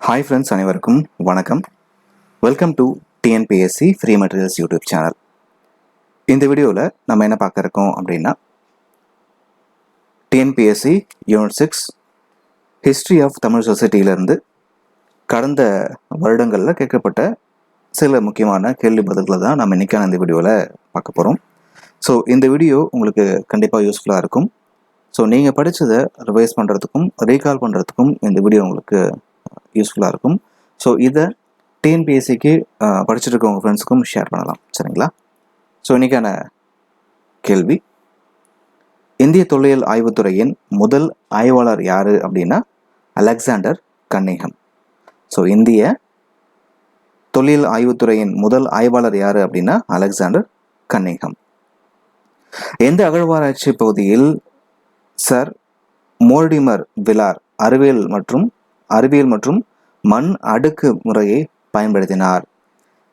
Hi friends, அனைவருக்கும் வணக்கம். Welcome to TNPSC free materials YouTube channel. இந்த வீடியோவில் நம்ம என்ன பார்க்க இருக்கோம் அப்படின்னா, TNPSC unit 6 history of Tamil சொசைட்டியிலேருந்து கடந்த வருடங்களில் கேட்கப்பட்ட சில முக்கியமான கேள்வி பதில்களை தான் நம்ம இன்றைக்கான இந்த வீடியோவில் பார்க்க போகிறோம். ஸோ இந்த வீடியோ உங்களுக்கு கண்டிப்பாக யூஸ்ஃபுல்லாக இருக்கும். ஸோ நீங்கள் படித்ததை ரிவைஸ் பண்ணுறதுக்கும் ரீகால் பண்ணுறதுக்கும் இந்த வீடியோ உங்களுக்கு யூஸ்ஃபுல்லாக இருக்கும். ஸோ இதை டிஎன்பிஎஸ்சிக்கு படிச்சுட்டு இருக்க உங்கள் ஃப்ரெண்ட்ஸுக்கும் ஷேர் பண்ணலாம், சரிங்களா? ஸோ இன்றைக்கான கேள்வி, இந்திய தொல்லியல் ஆய்வுத்துறையின் முதல் ஆய்வாளர் யார் அப்படின்னா அலெக்சாண்டர் கன்னிங்ஹம். ஸோ இந்திய தொல்லியல் ஆய்வுத்துறையின் முதல் ஆய்வாளர் யார் அப்படின்னா அலெக்சாண்டர் கன்னிங்ஹம். எந்த அகழ்வாராய்ச்சி பகுதியில் சர் மோர்டிமர் விலார் அறிவியல் மற்றும் மண் அடுக்கு முறையை பயன்படுத்தினார்?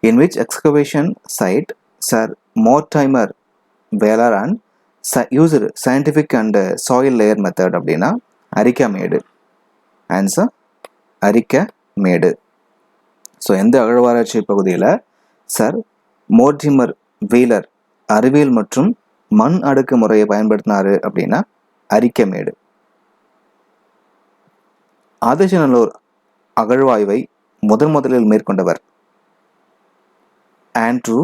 In which excavation site Sir Mortimer Wheeler and used scientific and soil layer method அப்படின்னா அரிக்கமேடு. ஆன்சர் அரிக்கமேடு. ஸோ எந்த அகழ்வாராய்ச்சி பகுதியில் சர் மோர்டிமர் வீலர் அறிவியல் மற்றும் மண் அடுக்கு முறையை பயன்படுத்தினார் அப்படின்னா அரிக்கமேடு. ஆதிச்சநல்லூர் அகழ்வாய்வை முதலில் மேற்கொண்டவர் ஆண்ட்ரூ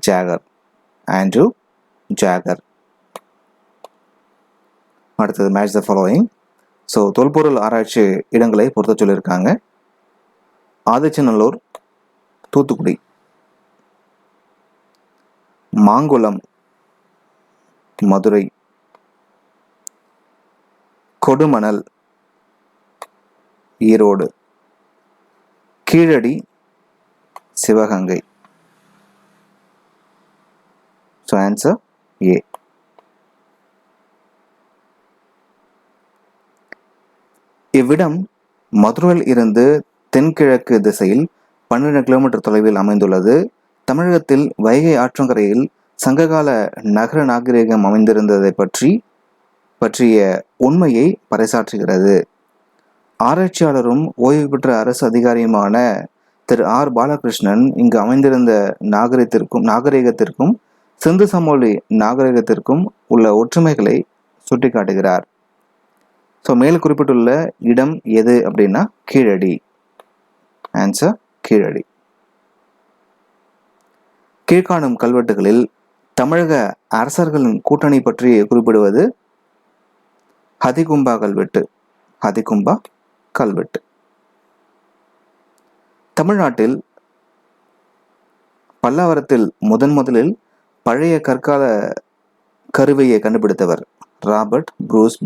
ஜாகர். அடுத்தது மேட்ச் த ஃபாலோயிங். ஸோ தொல்பொருள் ஆராய்ச்சி இடங்களை பொறுத்த சொல்லியிருக்காங்க. Adichanallur, Thoothukudi, Mangulam, Madurai, Kodumanal, Erode, Keezhadi, Sivaganga. So answer A. இவ்விடம் மதுரையில் இருந்து தென்கிழக்கு திசையில் 12 கிலோமீட்டர் தொலைவில் அமைந்துள்ளது. தமிழகத்தில் வைகை ஆற்றங்கரையில் சங்ககால நகர நாகரிகம் அமைந்திருந்ததை பற்றிய உண்மையை பறைசாற்றுகிறது. ஆராய்ச்சியாளரும் ஓய்வு பெற்ற அரசு அதிகாரியுமான திரு ஆர் பாலகிருஷ்ணன் இங்கு அமைந்திருந்த நாகரிகத்திற்கும் சிந்து சமவெளி நாகரிகத்திற்கும் உள்ள ஒற்றுமைகளை சுட்டிக்காட்டுகிறார். ஸோ மேல் குறிப்பிட்டுள்ள இடம் எது அப்படின்னா கீழடி. ஆன்சர் கீழடி. கீழ்காணும் கல்வெட்டுகளில் தமிழக அரசர்களின் கூட்டணி பற்றி குறிப்பிடுவது ஹதிகும்பா கல்வெட்டு. தமிழ்நாட்டில் பல்லாவரத்தில் முதலில் பழைய கற்கால கருவியை கண்டுபிடித்தவர் ராபர்ட் ப்ரூஸ்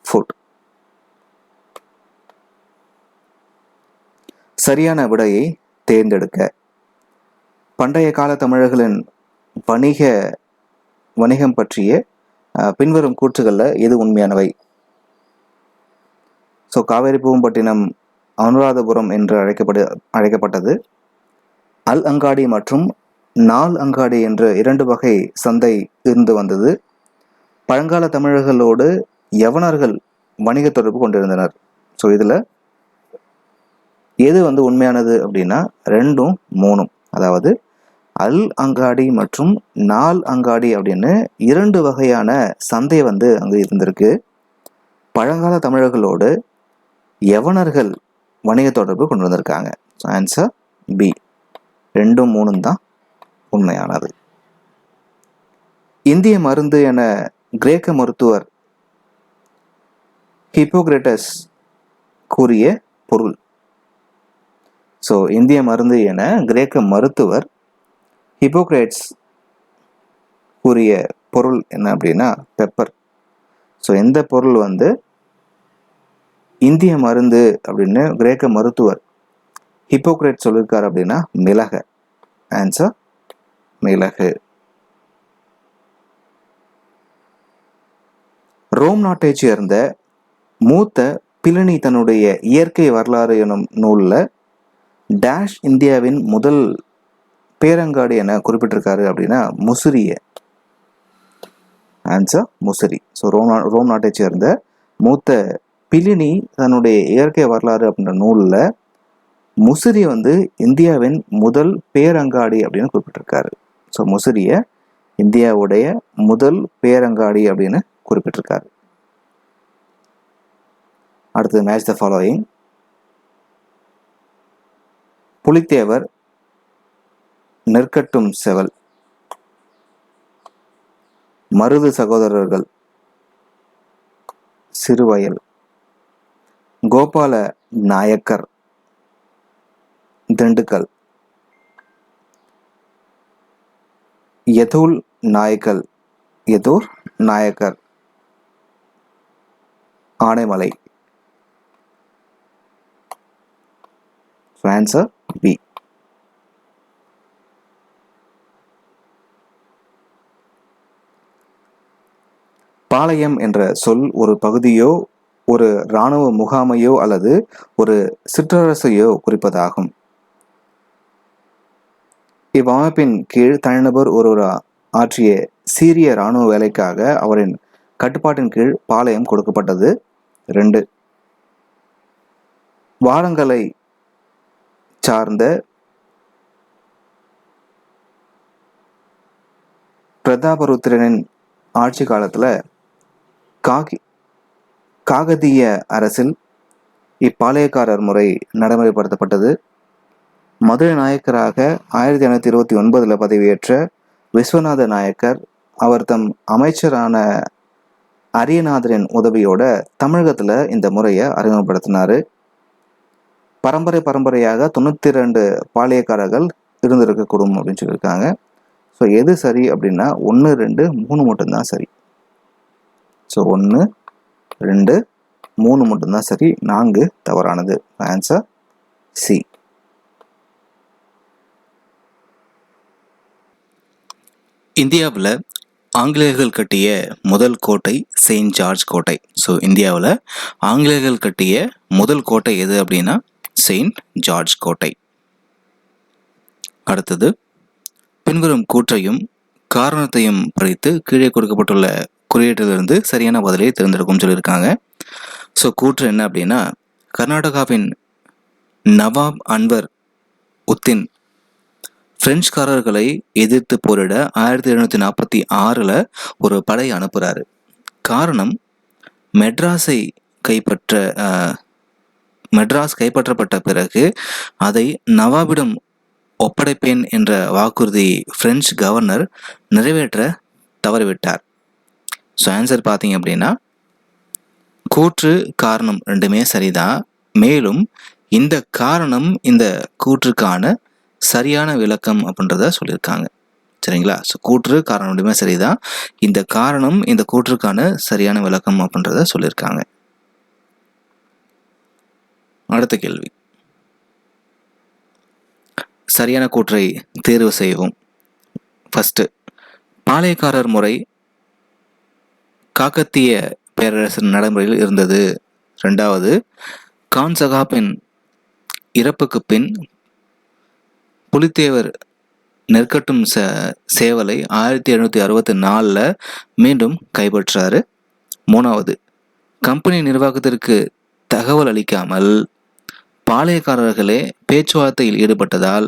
ஃபுட். சரியான விடையை தேர்ந்தெடுக்க. பண்டைய கால தமிழர்களின் வணிகம் பற்றிய பின்வரும் கூற்றுகளில் எது உண்மையானவை? ஸோ காவேரி பூம்பட்டினம் அனுராதபுரம் என்று அழைக்கப்பட்டது. அல் அங்காடி மற்றும் நாள் அங்காடி என்று 2 வகை சந்தை இருந்து வந்தது. பழங்கால தமிழர்களோடு யவனர்கள் வணிக தொடர்பு கொண்டிருந்தனர். ஸோ இதில் எது உண்மையானது அப்படின்னா 2ம் 3ம், அதாவது அல் அங்காடி மற்றும் நாள் அங்காடி அப்படின்னு 2 வகையான சந்தை அங்கே இருந்திருக்கு. பழங்கால தமிழர்களோடு யவனர்கள் வணிக தொடர்பு கொண்டு வந்திருக்காங்க. Answer B. 2ம் 3ம் தான் உண்மையானது. இந்திய மருந்து என கிரேக்க மருத்துவர் ஹிப்போக்ரேட்டஸ் கூறிய பொருள். ஸோ இந்திய மருந்து என கிரேக்க மருத்துவர் ஹிப்போக்ரேட்ஸ் கூறிய பொருள் என்ன அப்படின்னா பெப்பர். ஸோ எந்த பொருள் இந்திய மருந்து அப்படின்னு கிரேக்க மருத்துவர் ஹிப்போக்ரேட் சொல்லியிருக்காரு அப்படின்னா மிளகு. ஆன்சர் மிளகு. ரோம் நாட்டை சேர்ந்த மூத்த பிளினி தன்னுடைய இயற்கை வரலாறு எனும் நூலில் டேஷ் இந்தியாவின் முதல் பேரங்காடி என குறிப்பிட்டிருக்காரு அப்படின்னா முசிறிய. ஆன்சர் முசிறி. ஸோ ரோம் நாட்டை சேர்ந்த மூத்த பிலினி தன்னுடைய இயற்கை வரலாறு அப்படின்ற நூலில் முசிறி வந்து இந்தியாவின் முதல் பேரங்காடி அப்படின்னு குறிப்பிட்டிருக்காரு. ஸோ முசிறியை இந்தியாவுடைய முதல் பேரங்காடி அப்படின்னு குறிப்பிட்டிருக்காரு. அடுத்தது match the following. Pulithevar, Nerkattum Seval, Maruthu சகோதரர்கள், சிறுவயல், கோபால நாயக்கர், திண்டுக்கல், யதூர் நாயக்கர், ஆனைமலை. Answer B. பாளையம் என்ற சொல் ஒரு பகுதியோ ஒரு இராணுவ முகாமையோ அல்லது ஒரு சிற்றரசையோ குறிப்பதாகும். இவ்வமைப்பின் கீழ் தனிநபர் ஒருவர் ஆற்றிய சீரிய இராணுவ வேலைக்காக அவரின் கட்டுப்பாட்டின் கீழ் பாளையம் கொடுக்கப்பட்டது. 2. வாரங்களை சார்ந்த பிரதாபருத்திரனின் ஆட்சி காலத்துல காகதிய அரசில் இப்பாளையக்காரர் முறை நடைமுறைப்படுத்தப்பட்டது. மதுரை நாயக்கராக 1529 பதவியேற்ற விஸ்வநாத நாயக்கர் அவர் தம் அமைச்சரான அரியநாதரின் உதவியோட தமிழகத்துல இந்த முறையை அறிமுகப்படுத்தினாரு. பரம்பரையாக 92 பாளையக்காரர்கள் இருந்திருக்கக்கூடும் அப்படின்னு சொல்லியிருக்காங்க. ஸோ எது சரி அப்படின்னா 1, 2, 3 மட்டும்தான் சரி. ஸோ 1, 2, 3 மட்டும்தான் சரி. 4 தவறானது. Answer C. இந்தியாவில் ஆங்கிலேயர்கள் கட்டிய முதல் கோட்டை செயின்ட் ஜார்ஜ் கோட்டை. ஸோ இந்தியாவில் ஆங்கிலேயர்கள் கட்டிய முதல் கோட்டை எது அப்படின்னா செயின்ட் ஜார்ஜ் கோட்டை. அடுத்தது, பின்வரும் கூற்றையும் காரணத்தையும் படித்து கீழே கொடுக்கப்பட்டுள்ள குறியீட்டிலிருந்து சரியான பதிலை தேர்ந்தெடுக்கும் சொல்லியிருக்காங்க. ஸோ கூற்று என்ன அப்படின்னா, கர்நாடகாவின் நவாப் அன்வர் உத்தின் பிரெஞ்சுக்காரர்களை எதிர்த்து போரிட 1746 ஒரு படை அனுப்புகிறாரு. காரணம், மெட்ராஸ் கைப்பற்றப்பட்ட பிறகு அதை நவாபிடம் ஒப்படைப்பேன் என்ற வாக்குறுதி பிரெஞ்சு கவர்னர் நிறைவேற்ற தவறிவிட்டார். ஸோ ஆன்சர் பார்த்தீங்க அப்படின்னா கூற்று காரணம் ரெண்டுமே சரிதான். மேலும் இந்த காரணம் இந்த கூற்றுக்கான சரியான விளக்கம் அப்படின்றத சொல்லியிருக்காங்க. சரிங்களா? ஸோ கூற்று காரணம் ரெண்டுமே சரிதான். இந்த காரணம் இந்த கூற்றுக்கான சரியான விளக்கம் அப்படின்றத சொல்லியிருக்காங்க. அடுத்த கேள்வி, சரியான கூற்றை தேர்வு செய்யவும். ஃபர்ஸ்ட், பாளையக்காரர் முறை காக்கத்திய பேரரசின் நடைமுறையில் இருந்தது. 2வது, கான் சகாப்பின் இறப்புக்கு பின் புலித்தேவர் நெற்கட்டும் சேவலை 1764 மீண்டும் கைப்பற்றாரு. 3வது, கம்பெனி நிர்வாகத்திற்கு தகவல் அளிக்காமல் பாளையக்காரர்களே பேச்சுவார்த்தையில் ஈடுபட்டதால்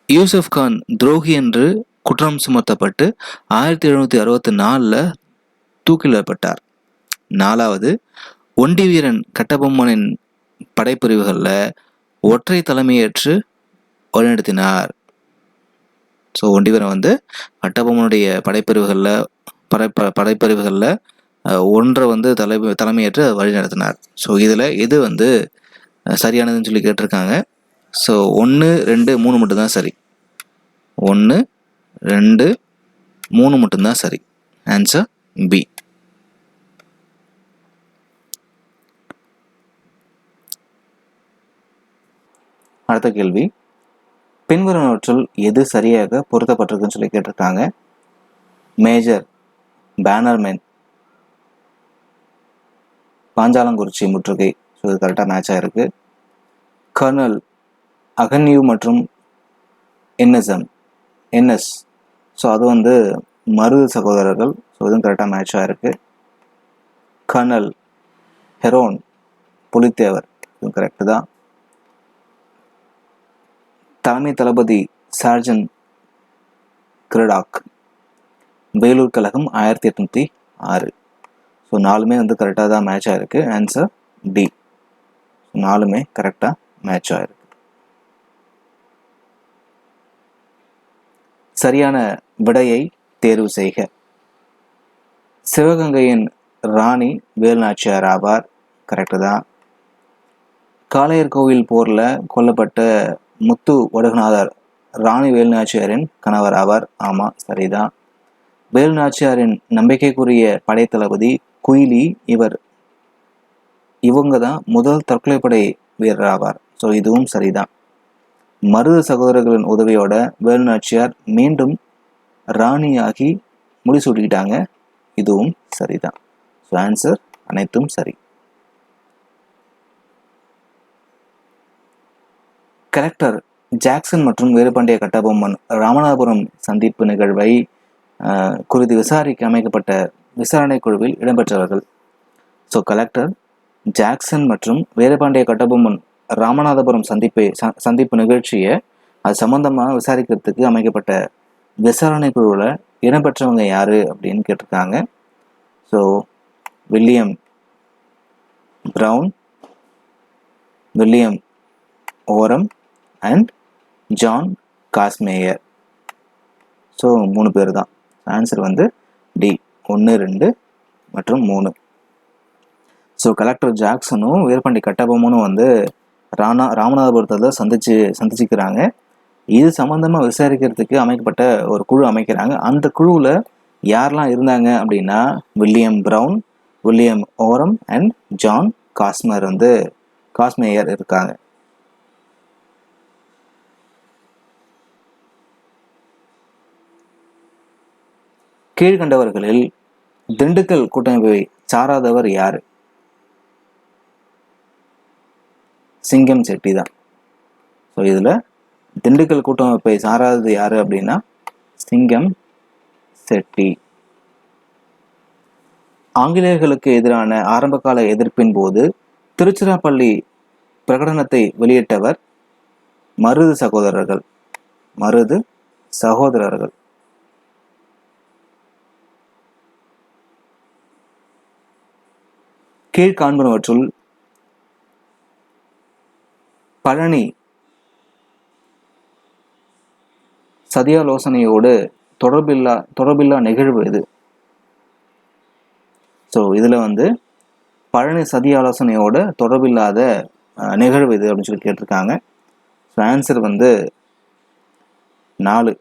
யூசுப் கான் துரோகி என்று குற்றம் சுமத்தப்பட்டு 1764 தூக்கிலிடப்பட்டார். 4வது, ஒண்டி வீரன் கட்டபொம்மனின் படைப்பிரிவுகளில் ஒற்றை தலைமையேற்று வழிநடத்தினார். ஸோ ஒண்டி வீரன் கட்டபொம்மனுடைய படைப்பிரிவுகளில் ஒன்றை தலைமையேற்று வழிநடத்தினார். ஸோ இதில் எது சரியானதுன்னு சொல்லி கேட்டிருக்காங்க. ஸோ 1, 2, 3 மட்டும்தான் சரி. 1, 2, 3 மட்டும்தான் சரி. Answer B. அடுத்த கேள்வி, பின்வருவனவற்றுள் எது சரியாக பொருத்தப்பட்டிருக்குன்னு சொல்லி கேட்டிருக்காங்க. மேஜர் பேனர்மேன் பாஞ்சாலங்குறிச்சி முற்றுகை. ஸோ இது கரெக்டாக மேட்ச் ஆகிருக்கு. கர்னல் அகன்யூ மற்றும் என்எஸ். ஸோ அது மருது சகோதரர்கள். ஸோ இதுவும் கரெக்டாக மேட்ச் ஆகிருக்கு. கர்னல் ஹெரோன் புலித்தேவர், இது கரெக்டு தான். தலைமை தளபதி சார்ஜன் கிரடாக், வேலூர் கழகம் 1806. ஸோ 4மே வந்து கரெக்டாக தான் மேட்ச் ஆகிருக்கு. ஆன்சர் டி, 4மே கரெக்டாக மேட்ச் ஆகிருக்கு. சரியான விடையை தேர்வு செய்க. சிவகங்கையின் ராணி வேலுநாச்சியார் ஆவார், கரெக்டு தான். காளையர் கோவில் போரில் கொல்லப்பட்ட முத்து வடுகநாதர் ராணி வேலுநாச்சியாரின் கணவர் ஆவார், ஆமாம் சரிதான். வேலுநாச்சியாரின் நம்பிக்கைக்குரிய படைத்தளபதி குயிலி, இவங்க தான் முதல் தற்கொலைப்படை வீரர் ஆவார், ஸோ இதுவும் சரிதான். மருது சகோதரர்களின் உதவியோட வேலுநாச்சியார் மீண்டும் ராணியாகி முடிசூட்டிக்கிட்டாங்க, இதுவும் சரிதான். ஸோ ஆன்சர் அனைத்தும் சரி. கலெக்டர் ஜாக்சன் மற்றும் வீரபாண்டிய கட்டபொம்மன் ராமநாதபுரம் சந்திப்பு நிகழ்வை குறித்து விசாரிக்க அமைக்கப்பட்ட விசாரணை குழுவில் இடம்பெற்றவர்கள். ஸோ கலெக்டர் ஜாக்சன் மற்றும் வீரபாண்டிய கட்டபொம்மன் ராமநாதபுரம் சந்திப்பு நிகழ்ச்சியை அது சம்பந்தமாக விசாரிக்கிறதுக்கு அமைக்கப்பட்ட விசாரணை குழுவில் இடம்பெற்றவங்க யாரு அப்படின்னு கேட்டிருக்காங்க. ஸோ வில்லியம் பிரவுன், வில்லியம் ஓரம் அண்ட் ஜான் காஸ்மேயர். ஸோ 3 பேர் தான். ஆன்சர் வந்து டி, 1, 2 மற்றும் 3. ஸோ கலெக்டர் ஜாக்சனும் வீரபாண்டி கட்டபொம்மனும் வந்து ராமநாதபுரத்தில் சந்திச்சுக்கிறாங்க. இது சம்மந்தமாக விசாரிக்கிறதுக்கு அமைக்கப்பட்ட ஒரு குழு அமைக்கிறாங்க. அந்த குழுவில் யாரெல்லாம் இருந்தாங்க அப்படின்னா வில்லியம் பிரவுன், வில்லியம் ஓரம் அண்ட் ஜான் காஸ்மேயர் இருக்காங்க. கீழ்கண்டவர்களில் திண்டுக்கல் கூட்டமைப்பை சாராதவர் யாரு? சிங்கம் செட்டி தான். ஸோ இதில் திண்டுக்கல் கூட்டமைப்பை சாராதது யாரு அப்படின்னா சிங்கம் செட்டி. ஆங்கிலேயர்களுக்கு எதிரான ஆரம்பகால எதிர்ப்பின் போது திருச்சிராப்பள்ளி பிரகடனத்தை வெளியிட்டவர் மருது சகோதரர்கள். கீழ்காண்பனவற்றுள் பழனி சதியாலோசனையோடு தொடர்பில்லா நிகழ்வு இது. ஸோ இதில் வந்து பழனி சதி ஆலோசனையோட தொடர்பில்லாத நிகழ்வு இது அப்படின்னு சொல்லி கேட்டிருக்காங்க. ஸோ ஆன்சர் வந்து 4.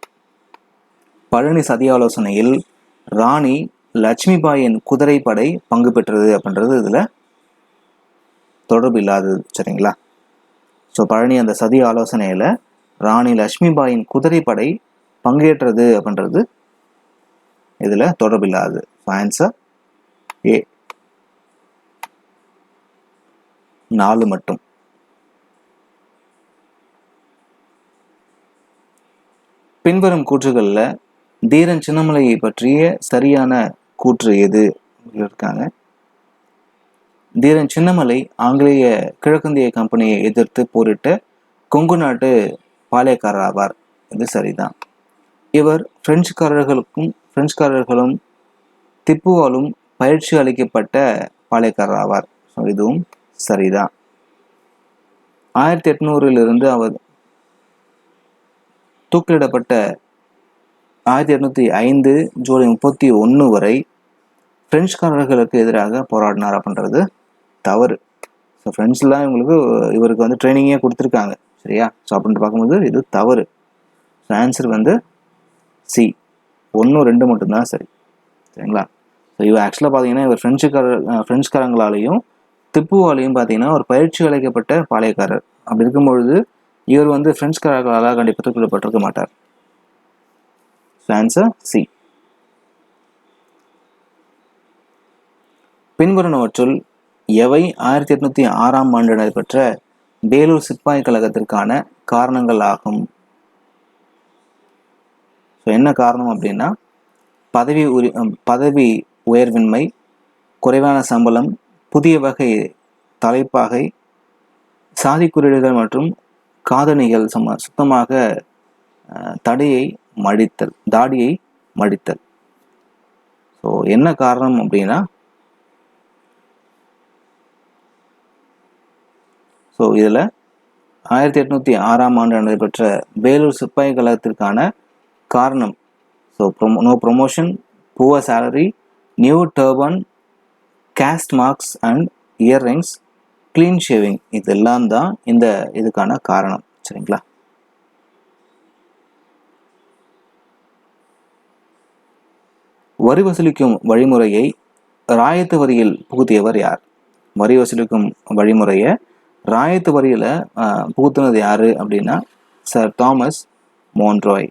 பழனி சதி ஆலோசனையில் ராணி லட்சுமிபாயின் குதிரைப்படை பங்கு பெற்றது அப்படின்றது இதில் தொடர்பு இல்லாதது, சரிங்களா? ஸோ பழனி அந்த சதி ஆலோசனையில் ராணி லட்சுமிபாயின் குதிரைப்படை பங்கேற்றது அப்படின்றது இதில் தொடர்பு இல்லாதது. ஆன்சர் ஏ, 4 மட்டும். பின்வரும் கூற்றுகளில் தீரன் சின்னமலையை பற்றிய சரியான கூற்று எது இருக்காங்க. தீரன் சின்னமலை ஆங்கிலேய கிழக்கிந்திய கம்பெனியை எதிர்த்து போரிட்ட கொங்கு நாட்டு பாளையக்காரர் ஆவார், இது சரிதான். இவர் பிரெஞ்சுக்காரர்களும் திப்புவாலும் பயிற்சி அளிக்கப்பட்ட பாளையக்காரர் ஆவார், ஸோ இதுவும் சரிதான். 1800 அவர் தூக்கிலிடப்பட்ட 1805 ஜூலை 31 வரை பிரெஞ்சுக்காரர்களுக்கு எதிராக போராடினார் அப்படின்றது தவறு. ஸோ ஃப்ரெண்ட்ஸ்லாம் இவருக்கு வந்து ட்ரைனிங்கே கொடுத்துருக்காங்க, சரியா? ஸோ அப்படின்ட்டு பார்க்கும்போது இது தவறு. ஸோ ஆன்சர் வந்து சி, 1, 2 மட்டும்தான் சரி, சரிங்களா? ஸோ இவர் ஆக்சுவலாக பார்த்தீங்கன்னா இவர் பிரெஞ்சுக்காரங்களாலையும் திப்புவாலையும் பார்த்தீங்கன்னா ஒரு பயிற்சி அளிக்கப்பட்ட பாளையக்காரர். அப்படி இருக்கும்பொழுது இவர் வந்து பிரெஞ்சுக்காரர்களால் கண்டிப்பாக தூக்கிலிடப்பட்டிருக்க மாட்டார். So answer C. பின்வருவனவற்றுள் எவை 1806ஆம் ஆண்டு நடைபெற்ற வேலூர் சிப்பாய் கழகத்திற்கான காரணங்கள் ஆகும்? ஸோ என்ன காரணம் அப்படின்னா பதவி உயர்வின்மை, குறைவான சம்பளம், புதிய வகை தலைப்பாகை, சாதி குறியீடுகள் மற்றும் காதணிகள் சுத்தமாக தாடியை மடித்தல். ஸோ என்ன காரணம் அப்படின்னா, ஸோ இதில் 1806 நடைபெற்ற வேலூர் சிப்பாய் கழகத்திற்கான காரணம், so no promotion, poor salary, new turban, caste marks and earrings, clean shaving, இதெல்லாம் தான் இதுக்கான காரணம். சரிங்களா? வரி வசூலிக்கும் வழிமுறையை ராயத்து வரியில் புகுத்தியவர் யார்? வரி வசூலிக்கும் வழிமுறையை ராயத்து வரியில புகுத்தினது யாரு அப்படின்னா Sir Thomas Munro.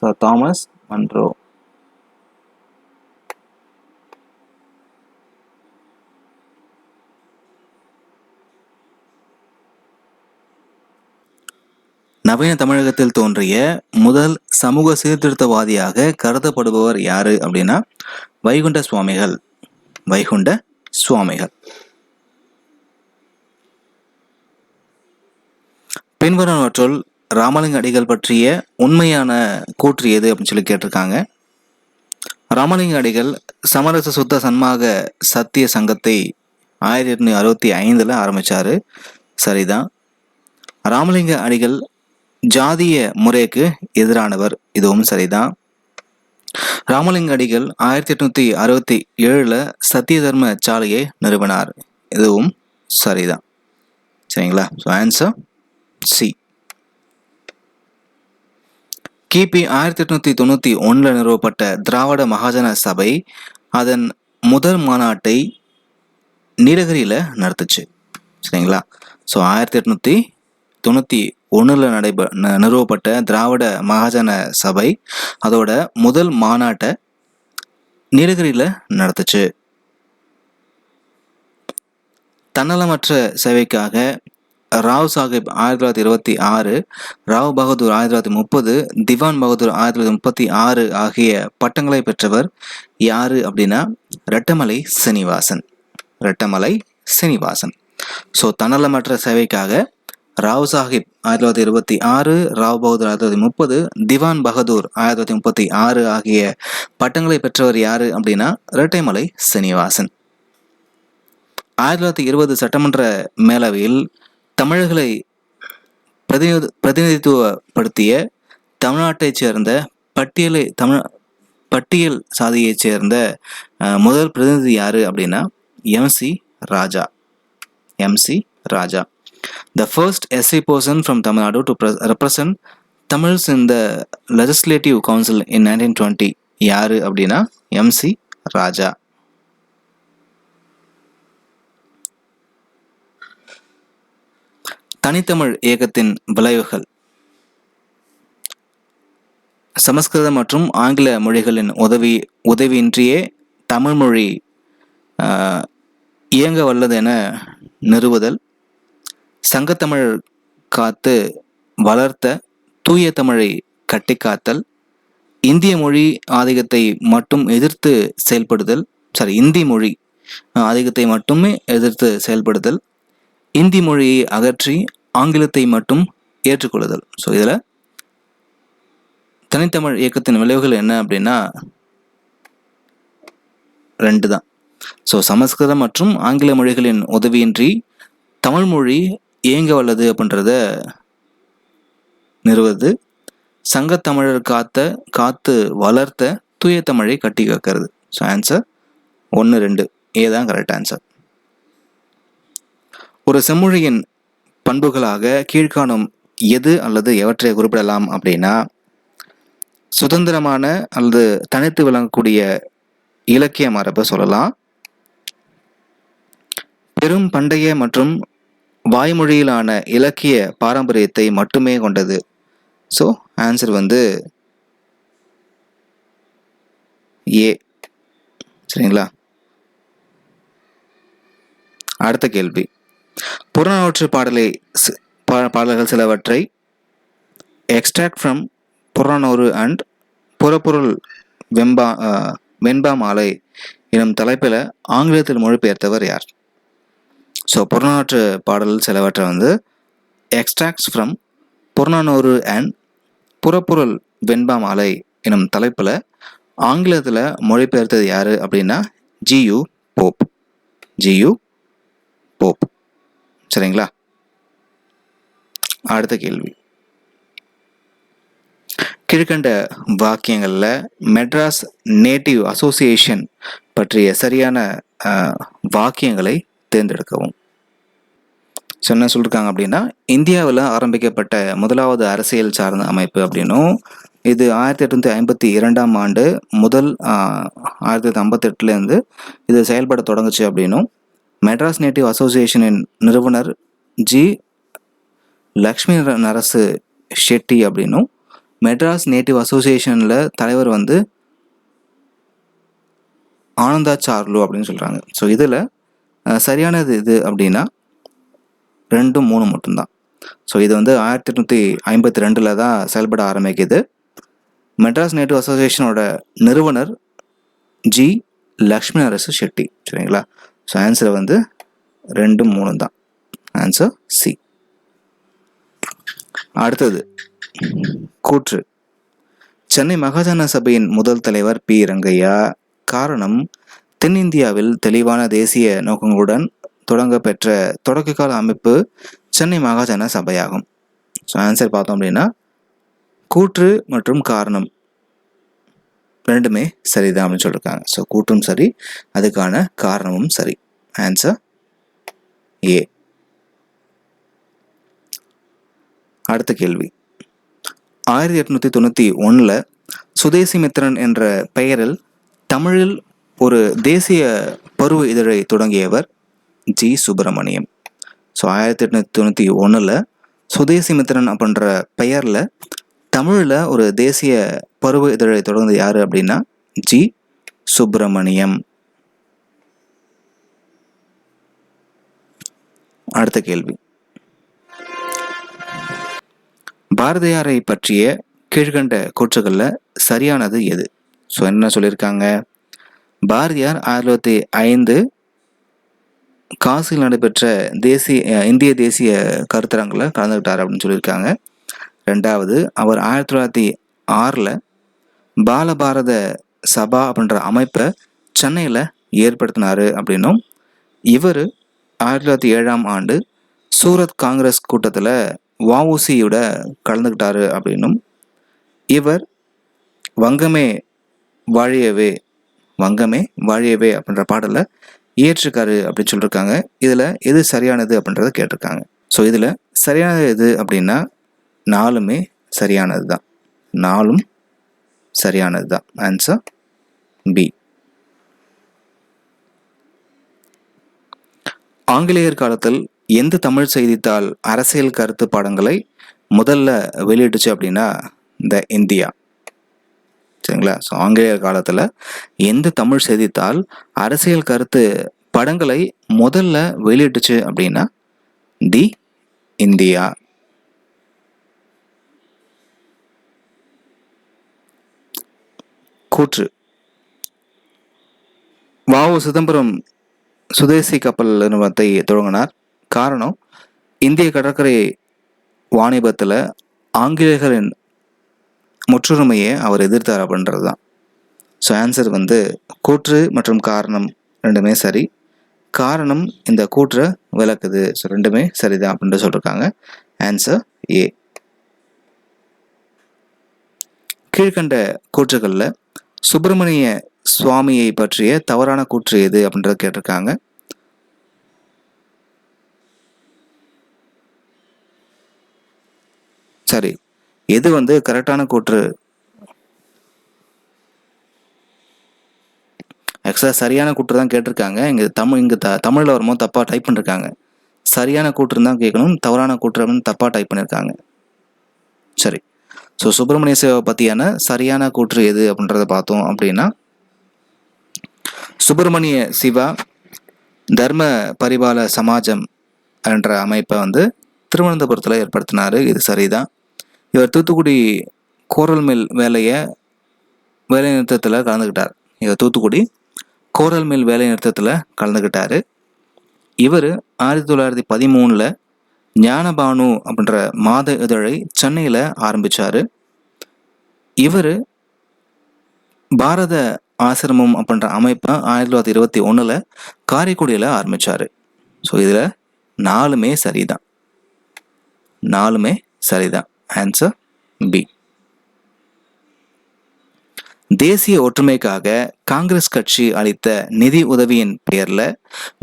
Sir Thomas Munro. நவீன தமிழகத்தில் தோன்றிய முதல் சமூக சீர்திருத்தவாதியாக கருதப்படுபவர் யாரு அப்படின்னா வைகுண்ட சுவாமிகள். வைகுண்ட சுவாமிகள். பின்வருவனவற்றுள் ராமலிங்க அடிகள் பற்றிய உண்மையான கூற்று எது அப்படின்னு சொல்லி கேட்டிருக்காங்க. ராமலிங்க அடிகள் சமரச சுத்த சன்மாக சத்திய சங்கத்தை 1865 ஆரம்பிச்சாரு. சரிதான். ராமலிங்க அடிகள் ஜாதிய முறைக்கு எதிரானவர். இதுவும் சரிதான். ராமலிங்க அடிகள் 1867 சத்திய தர்ம சாலையை நிறுவினார். இதுவும் சரிதான். சரிங்களா? So answer C. கிபி 1891 நிறுவப்பட்ட திராவிட மகாஜன சபை அதன் முதல் மாநாட்டை நீலகிரியில நடத்துச்சு. சரிங்களா? ஸோ 1891 நிறுவப்பட்ட திராவிட மகாஜன சபை அதோட முதல் மாநாட்டை நீலகிரியில நடத்துச்சு. தன்னலமற்ற சேவைக்காக ராவ் சாஹிப் 1926, ராவ் பகதூர் 1930, திவான் பகதூர் 1936 ஆகிய பட்டங்களை பெற்றவர் யாரு அப்படின்னா ரெட்டமலை சீனிவாசன். ரெட்டமலை சீனிவாசன். ஸோ தன்னலமற்ற சேவைக்காக ராவ் சாஹிப் 1926, ராவ் பகதூர் 1930, திவான் பகதூர் 1936 ஆகிய பட்டங்களை பெற்றவர் யாரு அப்படின்னா ரெட்டைமலை சீனிவாசன். 1920 சட்டமன்ற மேலவையில் தமிழர்களை பிரதிநிதித்துவப்படுத்திய தமிழ்நாட்டைச் சேர்ந்த பட்டியல் சாதியைச் சேர்ந்த முதல் பிரதிநிதி யாரு அப்படின்னா MC Raja. MC Raja. The first SC person from Tamil Nadu to represent Tamils in the Legislative Council in 1920 யாரு அப்படின்னா MC ராஜா. தனித்தமிழ் இயக்கத்தின் விளைவுகள். சமஸ்கிருதம் மற்றும் ஆங்கில மொழிகளின் உதவியின்றியே தமிழ் மொழி இயங்க வல்லது என நிறுவுதல், சங்கத்தமிழ் காத்து வளர்த்த தூய தமிழை கட்டிக்காத்தல், இந்திய மொழி ஆதிக்கத்தை மட்டும் எதிர்த்து செயல்படுதல், இந்தி மொழி ஆதிக்கத்தை மட்டுமே எதிர்த்து செயல்படுதல், இந்தி மொழியை அகற்றி ஆங்கிலத்தை மட்டும் ஏற்றுக்கொள்ளுதல். ஸோ இதில் தனித்தமிழ் இயக்கத்தின் விளைவுகள் என்ன அப்படின்னா 2 தான். ஸோ சமஸ்கிருதம் மற்றும் ஆங்கில மொழிகளின் உதவியின்றி தமிழ் மொழி இயங்க வல்லது அப்படின்றத நிறுவது, சங்கத்தமிழர் காத்து வளர்த்த தூய தமிழை கட்டி காக்கிறது. ஸோ ஆன்சர் 1, 2 ஏதான் கரெக்ட் ஆன்சர். ஒரு செம்மொழியின் பண்புகளாக கீழ்காணும் எது அல்லது எவற்றை குறிப்பிடலாம் அப்படின்னா சுதந்திரமான அல்லது தனித்து விளங்கக்கூடிய இலக்கிய மரபை சொல்லலாம், பெரும் பண்டைய மற்றும் வாய்மொழியிலான இலக்கிய பாரம்பரியத்தை மட்டுமே கொண்டது. ஸோ ஆன்சர் ஏ. சரிங்களா? அடுத்த கேள்வி. புறநானூற்று பாடல்கள் சிலவற்றை எக்ஸ்ட்ராக்ட் ஃப்ரம் புறநானூறு அண்ட் புறப்பொருள் வெண்பா மாலை எனும் தலைப்பில் ஆங்கிலத்தில் மொழிபெயர்த்தவர் யார்? ஸோ புறநானூற்று பாடல் சிலவற்றை வந்து எக்ஸ்ட்ராக்ட்ஸ் ஃப்ரம் புறநானூறு அண்ட் புறப்பொருள் வெண்பா மாலை எனும் தலைப்பில் ஆங்கிலத்தில் மொழிபெயர்த்தது யார் அப்படின்னா ஜியு போப். G U Pope. சரிங்களா? அடுத்த கேள்வி, கீழ்கண்ட வாக்கியங்களில் மெட்ராஸ் நேட்டிவ் அசோசியேஷன் பற்றிய சரியான வாக்கியங்களை தேர்ந்தெடுக்கவும். ஸோ என்ன சொல்லியிருக்காங்க அப்படின்னா, இந்தியாவில் ஆரம்பிக்கப்பட்ட முதலாவது அரசியல் சார்ந்த அமைப்பு அப்படின்னும், இது 1852 ஆண்டு முதல் 1858 இது செயல்பட தொடங்குச்சு அப்படின்னும், மெட்ராஸ் நேட்டிவ் அசோசியேஷனின் நிறுவனர் ஜி லக்ஷ்மி நரசு ஷெட்டி அப்படின்னும், மெட்ராஸ் நேட்டிவ் அசோசியேஷனில் தலைவர் வந்து ஆனந்தாச்சார்லு அப்படின்னு சொல்கிறாங்க. ஸோ இதில் சரியானது இது அப்படின்னா 2, 3 மட்டும்தான். ஸோ இது வந்து 1852 தான் செயல்பட ஆரம்பிக்குது. மெட்ராஸ் நேட்டிவ் அசோசியேஷனோட நிறுவனர் ஜி லக்ஷ்மி நரசு ஷெட்டி. சரிங்களா? ஸோ ஆன்சர் வந்து 2, 3 தான். Answer C. அடுத்தது கூற்று. சென்னை மகாஜன சபையின் முதல் தலைவர் பி. ரங்கையா. காரணம், தென்னிந்தியாவில் தெளிவான தேசிய நோக்கங்களுடன் தொடங்க பெற்ற தொடக்ககால அமைப்பு சென்னை மகாஜன சபையாகும். ஸோ ஆன்சர் பார்த்தோம் அப்படின்னா கூற்று மற்றும் காரணம் ரெண்டுமே சரிதான் அப்படின்னு சொல்லியிருக்காங்க. ஸோ கூற்றும் சரி, அதுக்கான காரணமும் சரி. Answer A. அடுத்த கேள்வி, 1891 சுதேசிமித்திரன் என்ற பெயரில் தமிழில் ஒரு தேசிய பருவ இதழை தொடங்கியவர் ஜி. சுப்பிரமணியம். ஸோ 1891 சுதேசிமித்திரன் அப்படின்ற பெயரில் தமிழில் ஒரு தேசிய பருவ இதழை தொடர்ந்து யார் அப்படின்னா ஜி. சுப்பிரமணியம். அடுத்த கேள்வி, பாரதியாரை பற்றிய கீழ்கண்ட கூற்றுகளில் சரியானது எது? ஸோ என்ன சொல்லியிருக்காங்க, பாரதியார் 1905 காசியில் நடைபெற்ற இந்திய தேசிய கருத்தரங்கில் கலந்துக்கிட்டார் அப்படின்னு சொல்லியிருக்காங்க. 2வது, அவர் 1906 பாலபாரத சபா அப்படின்ற அமைப்பை சென்னையில் ஏற்படுத்தினார் அப்படின்னும், இவர் 1907 சூரத் காங்கிரஸ் கூட்டத்தில் வஉசியோட கலந்துக்கிட்டாரு அப்படின்னும், இவர் வங்கமே வாழியவே அப்படின்ற பாடலை இயற்றிருக்காரு அப்படின்னு சொல்லியிருக்காங்க. இதில் எது சரியானது அப்படின்றத கேட்டிருக்காங்க. ஸோ இதில் சரியானது எது அப்படின்னா 4மே சரியானது தான். 4ம் சரியானது தான். Answer B. ஆங்கிலேயர் காலத்தில் எந்த தமிழ் செய்தித்தாள் அரசியல் கருத்து பாடங்களை முதல்ல வெளியிட்டுச்சு அப்படின்னா த இந்தியா. சரிங்களா? ஸோ ஆங்கிலேயர் காலத்தில் எந்த தமிழ் செய்தித்தாள் அரசியல் கருத்து படங்களை முதல்ல வெளியிட்டுச்சு அப்படின்னா தி இந்தியா. கூற்று. வ.உ. சிதம்பரம் சுதேசி கப்பல் நிறுவனத்தை தொடங்கினார். காரணம், இந்திய கடற்கரை வாணிபத்தில் ஆங்கிலேயர்களின் முற்றுரிமையை அவர் எதிர்த்தார் அப்படின்றது தான். ஸோ ஆன்சர் வந்து கூற்று மற்றும் காரணம் ரெண்டுமே சரி. காரணம் இந்த கூற்றை விளக்குது. ஸோ ரெண்டுமே சரிதான் அப்படின்ட்டு சொல்லியிருக்காங்க. Answer A. கீழ்கண்ட கூற்றுகளில் சுப்பிரமணிய சுவாமியை பற்றிய தவறான கூற்று எது அப்படின்றத கேட்டிருக்காங்க. சரி, எது வந்து கரெக்டான கூற்று? ஆக்சுவலாக சரியான கூற்று தான் கேட்டிருக்காங்க. இங்கே தமிழில் வரும்போது தப்பாக டைப் பண்ணிருக்காங்க. சரியான கூற்று தான் கேட்கணும், தவறான கூற்று அப்படின்னு தப்பாக டைப் பண்ணியிருக்காங்க. சரி, ஸோ சுப்பிரமணிய சிவாவை பற்றியான சரியான கூற்று எது அப்படின்றத பார்த்தோம் அப்படின்னா, சுப்பிரமணிய சிவா தர்ம பரிபால சமாஜம் என்ற அமைப்பை வந்து திருவனந்தபுரத்தில் ஏற்படுத்தினார். இது சரிதான். இவர் தூத்துக்குடி கோரல் மில் வேலை நிறுத்தத்தில் கலந்துக்கிட்டார். இவர் தூத்துக்குடி கோரல் மில் வேலை நிறுத்தத்தில் கலந்துக்கிட்டாரு. இவர் 1913 ஞானபானு அப்படின்ற மாத இதழை சென்னையில் ஆரம்பித்தார். இவர் பாரத ஆசிரமம் அப்படின்ற அமைப்பை 1921 காரைக்குடியில் ஆரம்பித்தார். ஸோ இதில் 4மே சரிதான். Answer B. தேசிய ஒற்றுமைக்காக காங்கிரஸ் கட்சி அளித்த நிதி உதவியின் பெயரில்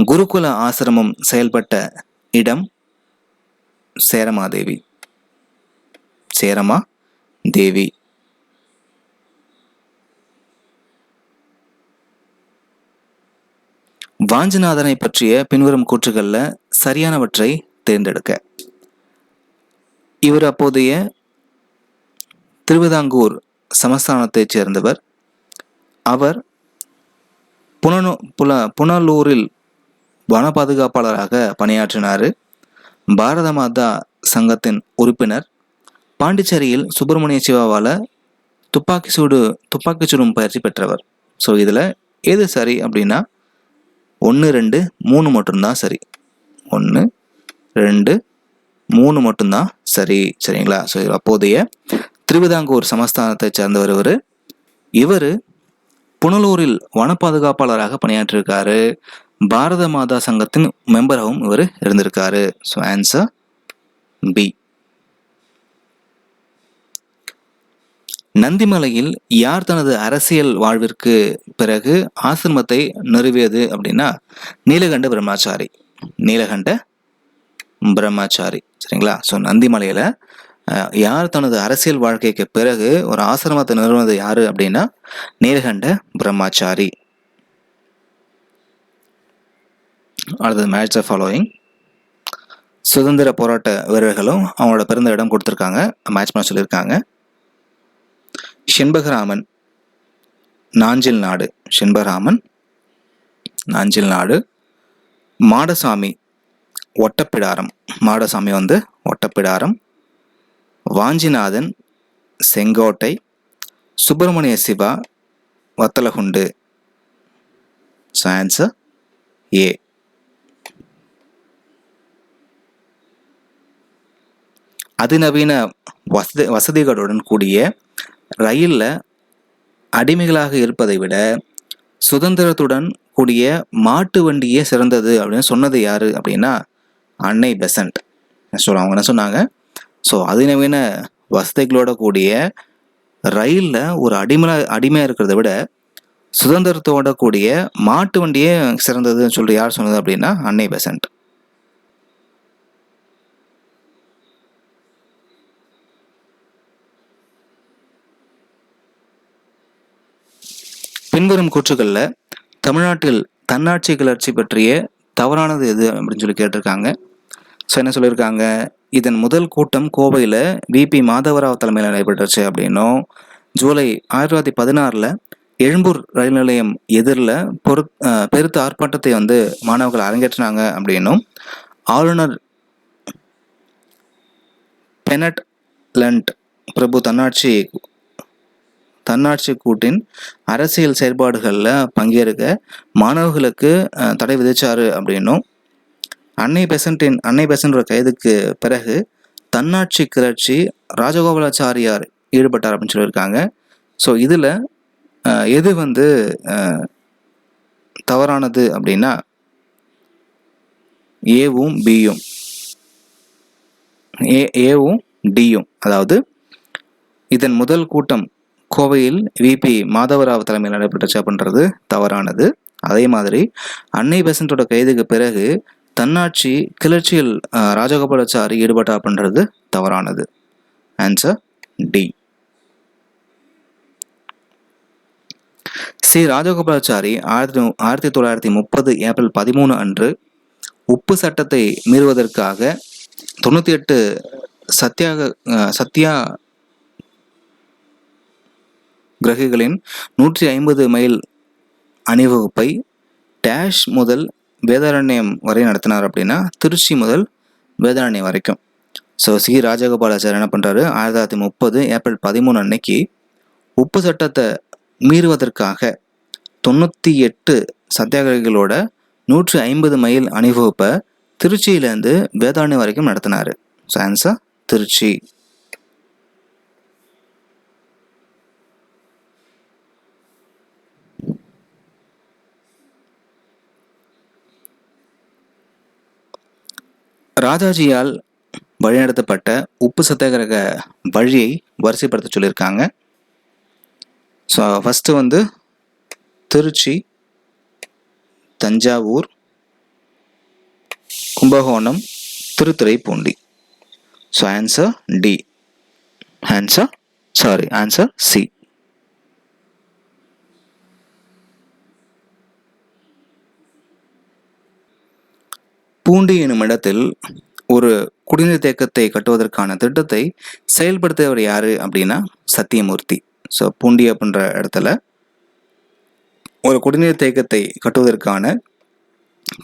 குருகுல ஆசிரமம் செயல்பட்ட இடம் சேரமாதேவி. வாஞ்சிநாதனை பற்றிய பின்வரும் கூற்றுகளில் சரியானவற்றை தேர்ந்தெடுக்க. இவர் அப்போதைய திருவிதாங்கூர் சமஸ்தானத்தைச் சேர்ந்தவர். அவர் புனலூரில் வன பாதுகாப்பாளராக பணியாற்றினார். பாரத மாதா சங்கத்தின் உறுப்பினர். பாண்டிச்சேரியில் சுப்பிரமணிய சிவாவால் துப்பாக்கி சுடும் பயிற்சி பெற்றவர். ஸோ இதில் எது சரி அப்படின்னா 1, 2, 3 மட்டும்தான் சரி. 1, 2, 3 மட்டும்தான் சரி. சரிங்களா? ஸோ அப்போதைய திருவிதாங்கூர் சமஸ்தானத்தை சேர்ந்தவர். இவர் புனலூரில் வன பாதுகாப்பாளராக பணியாற்றிருக்காரு. பாரத மாதா சங்கத்தின் மெம்பராகவும் இவர் இருந்திருக்காரு. So answer B. நந்திமலையில் யார் தனது அரசியல் வாழ்விற்கு பிறகு ஆசிரமத்தை நிறுவியது அப்படின்னா நீலகண்ட பிரம்மாச்சாரி. சரிங்களா? ஸோ நந்திமலையில் யார் தனது அரசியல் வாழ்க்கைக்கு பிறகு ஒரு ஆசிரமத்தை நிறுவனது யாரு அப்படின்னா நீலகண்ட பிரம்மாச்சாரி. அடுத்தது மேட்ச் த ஃபாலோயிங். சுதந்திர போராட்ட வீரர்களும் அவங்களோட பிறந்த இடம் கொடுத்துருக்காங்க, மேட்ச் பண்ண சொல்லியிருக்காங்க. செண்பகராமன் நாஞ்சில் நாடு. மாடசாமி ஒட்டப்பிடாரம். ஒட்டப்பிடாரம். வாஞ்சிநாதன் செங்கோட்டை. சுப்பிரமணிய சிவா வத்தலகுண்டு. Answer A. அதிநவீன வசதிகளுடன் கூடிய ரயிலில் அடிமைகளாக இருப்பதை விட சுதந்திரத்துடன் கூடிய மாட்டு வண்டியே சிறந்தது அப்படின்னு சொன்னது யாரு அப்படின்னா அன்னை பெசன்ட். அவங்க என்ன சொன்னாங்க? ஸோ அதிநவீன வசதிகளோட கூடிய ரயிலில் ஒரு அடிமையாக இருக்கிறத விட சுதந்திரத்தோட கூடிய மாட்டு வண்டியே சிறந்ததுன்னு சொல்லி யார் சொன்னது அப்படின்னா அன்னை பெசன்ட். பின்வரும் கூற்றுகளில் தமிழ்நாட்டில் தன்னாட்சி கிளர்ச்சி பற்றிய தவறானது எது அப்படின்னு சொல்லி கேட்டிருக்காங்க. ஸோ என்ன சொல்லியிருக்காங்க? இதன் முதல் கூட்டம் கோவையில் விபி மாதவராவ் தலைமையில் நடைபெற்றுச்சு அப்படின்னும், ஜூலை 1916 எழும்பூர் ரயில் நிலையம் எதிரில் பெருத்த ஆர்ப்பாட்டத்தை மாணவர்கள் அரங்கேற்றினாங்க அப்படின்னும், ஆளுநர் பெனட் லண்ட் பிரபு தன்னாட்சி கூட்டின் அரசியல் செயல்பாடுகளில் பங்கேற்க மாணவர்களுக்கு தடை விதிச்சாரு அப்படின்னும், அன்னை பெசன்ட் கைதுக்கு பிறகு தன்னாட்சி கிளர்ச்சி ராஜகோபாலாச்சாரியார் ஈடுபட்டார் அப்படின்னு சொல்லியிருக்காங்க. ஸோ இதில் எது தவறானது அப்படின்னா ஏவும் டியும். அதாவது இதன் முதல் கூட்டம் கோவையில் விபி மாதவராவ் தலைமையில் நடைபெற்றுச்சு அப்படின்றது தவறானது. அதே மாதிரி அன்னை பெசன்ட்டோட கைதுக்கு பிறகு தன்னாட்சி கிளர்ச்சியில் ராஜகோபாலாச்சாரி ஈடுபட்டார் அப்படின்றது தவறானது. Answer D. Shri Rajagopalachari 1930 April 13 அன்று உப்பு சட்டத்தை மீறுவதற்காக 98 சத்தியாகிரகிகளின் 150 மைல் அணிவகுப்பை டேஷ் முதல் வேதாரண்யம் வரை நடத்தினார் அப்படின்னா திருச்சி முதல் வேதாரண்யம் வரைக்கும். ஸோ ஸ்ரீ ராஜகோபாலாச்சாரி என்ன பண்ணுறாரு? 1930 ஏப்ரல் 13 அன்னைக்கு உப்பு சட்டத்தை மீறுவதற்காக 98 சத்தியாகிரகிகளோட 150 மைல் அணிவகுப்பை திருச்சியிலேருந்து வேதாரண்யம் வரைக்கும் நடத்தினார். So answer Trichy. ராஜாஜியால் வழிநடத்தப்பட்ட உப்பு சத்தியாகிரக வழியை வரிசைப்படுத்த சொல்லியிருக்காங்க. ஸோ ஃபஸ்ட்டு வந்து Trichy, Thanjavur, Kumbakonam, Thiruthuraipoondi. So answer D. Answer C. Poondi எனும் இடத்தில் ஒரு குடிநீர் தேக்கத்தை கட்டுவதற்கான திட்டத்தை செயல்படுத்தியவர் யாரு அப்படின்னா சத்தியமூர்த்தி. ஸோ பூண்டி அப்படின்ற இடத்துல ஒரு குடிநீர் தேக்கத்தை கட்டுவதற்கான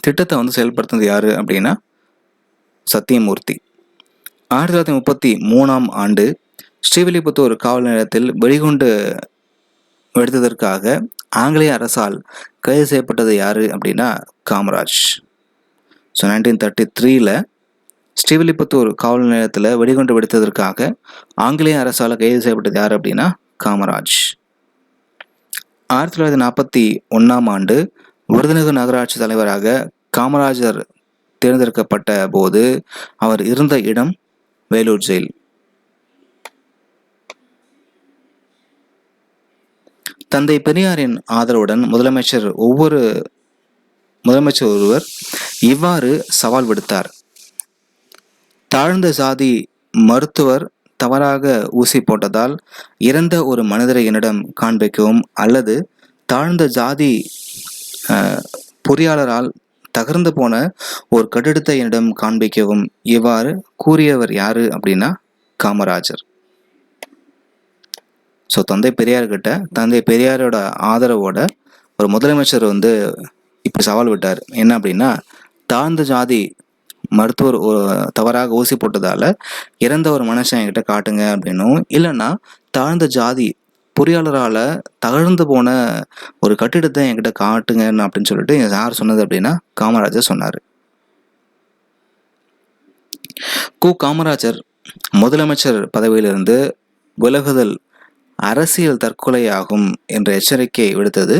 திட்டத்தை வந்து செயல்படுத்துறது யாரு அப்படின்னா சத்தியமூர்த்தி. 1933 ஆண்டு ஸ்ரீவில்லிபுத்தூர் காவல் நிலையத்தில் வெடிகுண்டு வெடித்ததற்காக ஆங்கிலேய அரசால் கைது செய்யப்பட்டது யாரு அப்படின்னா காமராஜ். ஸோ 1933 ஸ்ரீவில்லிபுத்தூர் காவல் நிலையத்தில் வெடிகுண்டு வெடித்ததற்காக ஆங்கிலேய அரசால் கைது செய்யப்பட்டது யார் அப்படின்னா காமராஜ். 1941 ஆண்டு விருதுநகர் நகராட்சி தலைவராக காமராஜர் தேர்ந்தெடுக்கப்பட்ட போது அவர் இருந்த இடம் வேலூர் ஜெயில். தந்தை பெரியாரின் ஆதரவுடன் முதலமைச்சர் ஒருவர் இவ்வாறு சவால் விடுத்தார். தாழ்ந்த சாதி மருத்துவர் தவறாக ஊசி போட்டதால் இறந்த ஒரு மனிதரை என்னிடம் காண்பிக்கவும் அல்லது தாழ்ந்த ஜாதி பொறியாளரால் தகர்ந்து போன ஒரு கட்டிடத்தை என்னிடம் காண்பிக்கவும் இவ்வாறு கூறியவர் யாரு அப்படின்னா காமராஜர். ஸோ தந்தை பெரியாரோட ஆதரவோட ஒரு முதலமைச்சர் வந்து இப்படி சவால் விட்டார். என்ன அப்படின்னா, தாழ்ந்த ஜாதி மருத்துவர் தவறாக ஊசி போட்டதால இறந்த ஒரு மனுஷன் என்கிட்ட காட்டுங்க அப்படின்னும், இல்லைன்னா தாழ்ந்த ஜாதி பொறியாளரால் தகர்ந்து போன ஒரு கட்டிடத்தை என்கிட்ட காட்டுங்க அப்படின்னு சொல்லிட்டு யார் சொன்னது அப்படின்னா காமராஜர் சொன்னார். காமராஜர் முதலமைச்சர் பதவியிலிருந்து விலகுதல் அரசியல் தற்கொலையாகும் என்ற எச்சரிக்கை விடுத்தது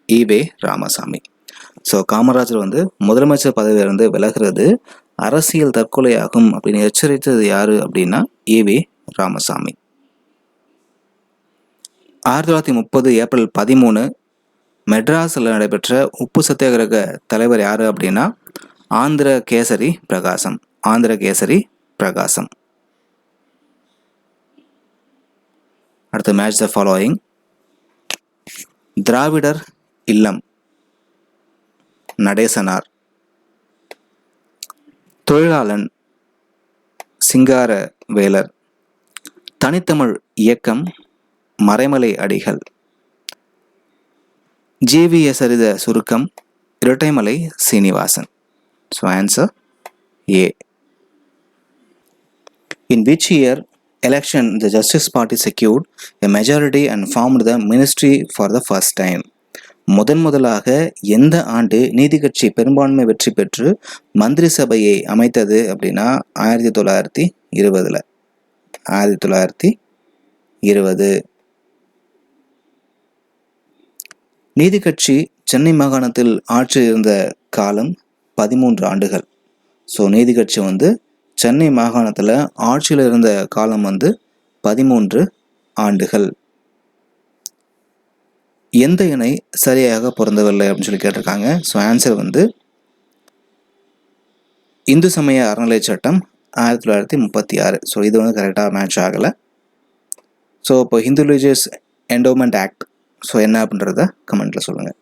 ஈவே ராமசாமி. ஸோ காமராஜர் வந்து முதலமைச்சர் பதவியிலிருந்து விலகிறது அரசியல் தற்கொலையாகும் அப்படின்னு எச்சரித்தது யாரு அப்படின்னா ஈவே ராமசாமி. 1930 ஏப்ரல் 13 மெட்ராஸில் நடைபெற்ற உப்பு சத்தியாகிரக தலைவர் யாரு அப்படின்னா ஆந்திர கேசரி பிரகாசம். அடுத்து மேட்ச் த ஃபாலோயிங். திராவிடர் இல்லம் நடேசனார், தொழிலாளன் சிங்கார வேலர், தனித்தமிழ் இயக்கம் மறைமலை அடிகள், ஜேவிஎஸ் சரித சுருக்கம் Rettaimalai Srinivasan. So answer A. In which year election the Justice Party secured a majority and formed the ministry for the first time? முதலாக எந்த ஆண்டு நீதி கட்சி பெரும்பான்மை வெற்றி பெற்று மந்திரி சபையை அமைத்தது அப்படின்னா 1920. நீதி கட்சி சென்னை மாகாணத்தில் ஆட்சி இருந்த காலம் 13 ஆண்டுகள். ஸோ நீதி கட்சி வந்து சென்னை மாகாணத்தில் ஆட்சியில் இருந்த காலம் வந்து 13 ஆண்டுகள். எந்த இணை சரியாக பொருந்தவில்லை அப்படின்னு சொல்லி கேட்டிருக்காங்க. ஸோ ஆன்சர் வந்து இந்து சமய அறநிலை சட்டம் 1936. ஸோ இது வந்து கரெக்டாக மேட்ச் ஆகலை. ஸோ இப்போ Hindu religious endowment act so என்ன அப்படின்றத கமெண்ட்டில் சொல்லுங்கள்.